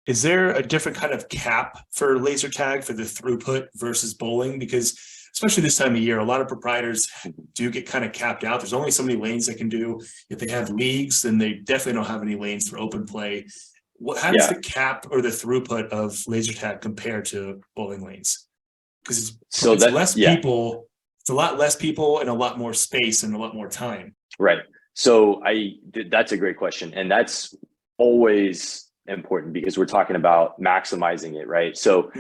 Is there a different kind of cap for laser tag for the throughput versus bowling? Because especially this time of year, a lot of proprietors do get kind of capped out. There's only so many lanes they can do. If they have leagues, then they definitely don't have any lanes for open play. How does the cap or the throughput of laser tag compare to bowling lanes? Because it's less people, it's a lot less people and a lot more space and a lot more time. Right. So that's a great question. And that's always important because we're talking about maximizing it, right? So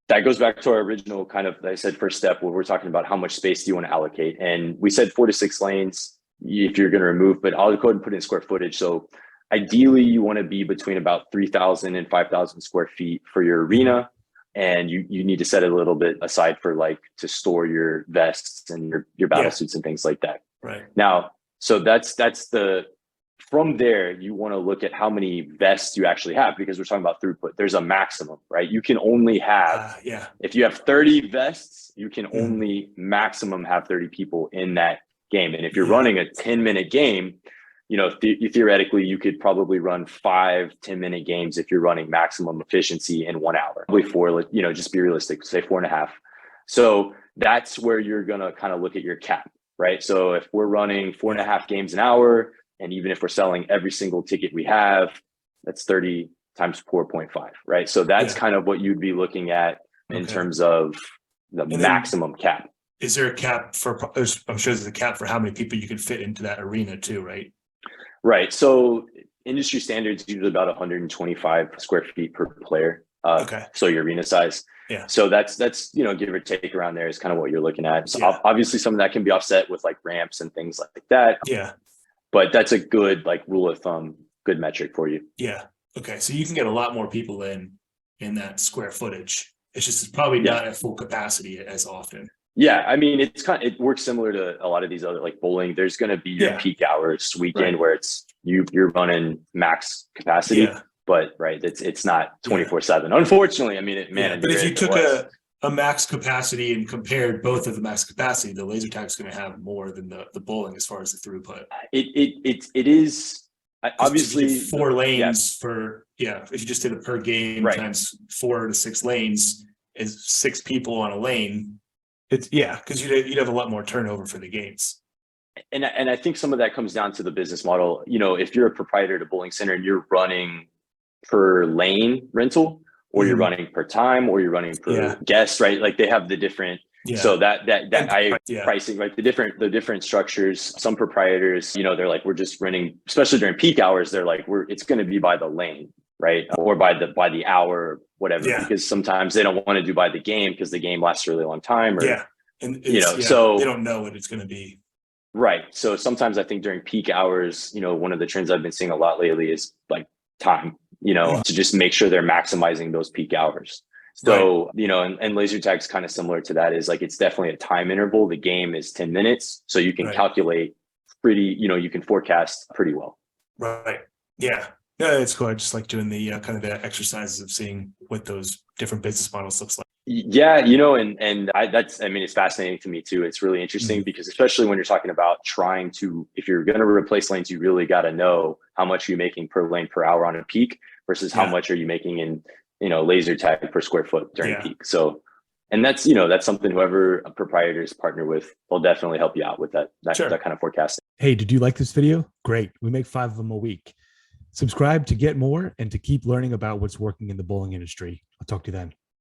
that goes back to our original kind of, like I said, first step where we're talking about how much space do you want to allocate. And we said 4 to 6 lanes if you're going to remove, but I'll go ahead and put in square footage. So ideally you want to be between about 3,000 and 5,000 square feet for your arena. And you need to set a little bit aside for like to store your vests and your battle suits and things like that. Right. Now, so that's from there, you want to look at how many vests you actually have because we're talking about throughput. There's a maximum, right? You can only have, if you have 30 vests, you can only maximum have 30 people in that game. And if you're running a 10-minute game, you know, theoretically, you could probably run 5 10-minute games if you're running maximum efficiency in 1 hour. Probably 4, you know, just be realistic, say 4.5. So that's where you're going to kind of look at your cap, right? So if we're running 4.5 games an hour, and even if we're selling every single ticket we have, that's 30 times 4.5, right? So that's kind of what you'd be looking at in terms of the maximum cap. Is there a cap for, I'm sure there's a cap for how many people you can fit into that arena too, right? Right. So industry standards usually about 125 square feet per player. So your arena size. Yeah. So that's, you know, give or take around there is kind of what you're looking at. So obviously some of that can be offset with like ramps and things like that. Yeah. But that's a good like rule of thumb, good metric for you. Yeah. Okay. So you can get a lot more people in that square footage. It's just probably not at full capacity as often. Yeah. I mean, it works similar to a lot of these other like bowling. There's going to be your peak hours weekend where it's you're running max capacity, but it's not 24/7. Unfortunately, I mean, but if you took a max capacity and compared both of the max capacity, the laser tag is going to have more than the bowling as far as the throughput. It is obviously 4 lanes for if you just did it per game times 4 to 6 lanes is 6 people on a lane. It's because you'd have a lot more turnover for the games. And I think some of that comes down to the business model. You know, if you're a proprietor to bowling center and you're running per lane rental, or you're running per time, or you're running per guest, right? Like they have the different, so pricing, right? The different structures. Some proprietors, you know, they're like, we're just running, especially during peak hours. They're like, it's going to be by the lane, right? Or by the hour, whatever. Because sometimes they don't want to do by the game because the game lasts a really long time. Or, and you know, so they don't know what it's going to be. Right. So sometimes I think during peak hours, you know, one of the trends I've been seeing a lot lately is like time. You know, to just make sure they're maximizing those peak hours. So, you know, and laser tag's kind of similar to that is like, it's definitely a time interval. The game is 10 minutes. So you can calculate you can forecast pretty well. Right. Yeah. Yeah, it's cool. I just like doing the kind of the exercises of seeing what those different business models looks like. Yeah, you know, and it's fascinating to me too. It's really interesting because especially when you're talking about trying to, if you're going to replace lanes, you really got to know how much you're making per lane per hour on a peak versus how much are you making in, you know, laser tag per square foot during peak. So, and that's, you know, that's something whoever a proprietors partner with will definitely help you out with that kind of forecasting. Hey, did you like this video? Great. We make 5 of them a week. Subscribe to get more and to keep learning about what's working in the bowling industry. I'll talk to you then.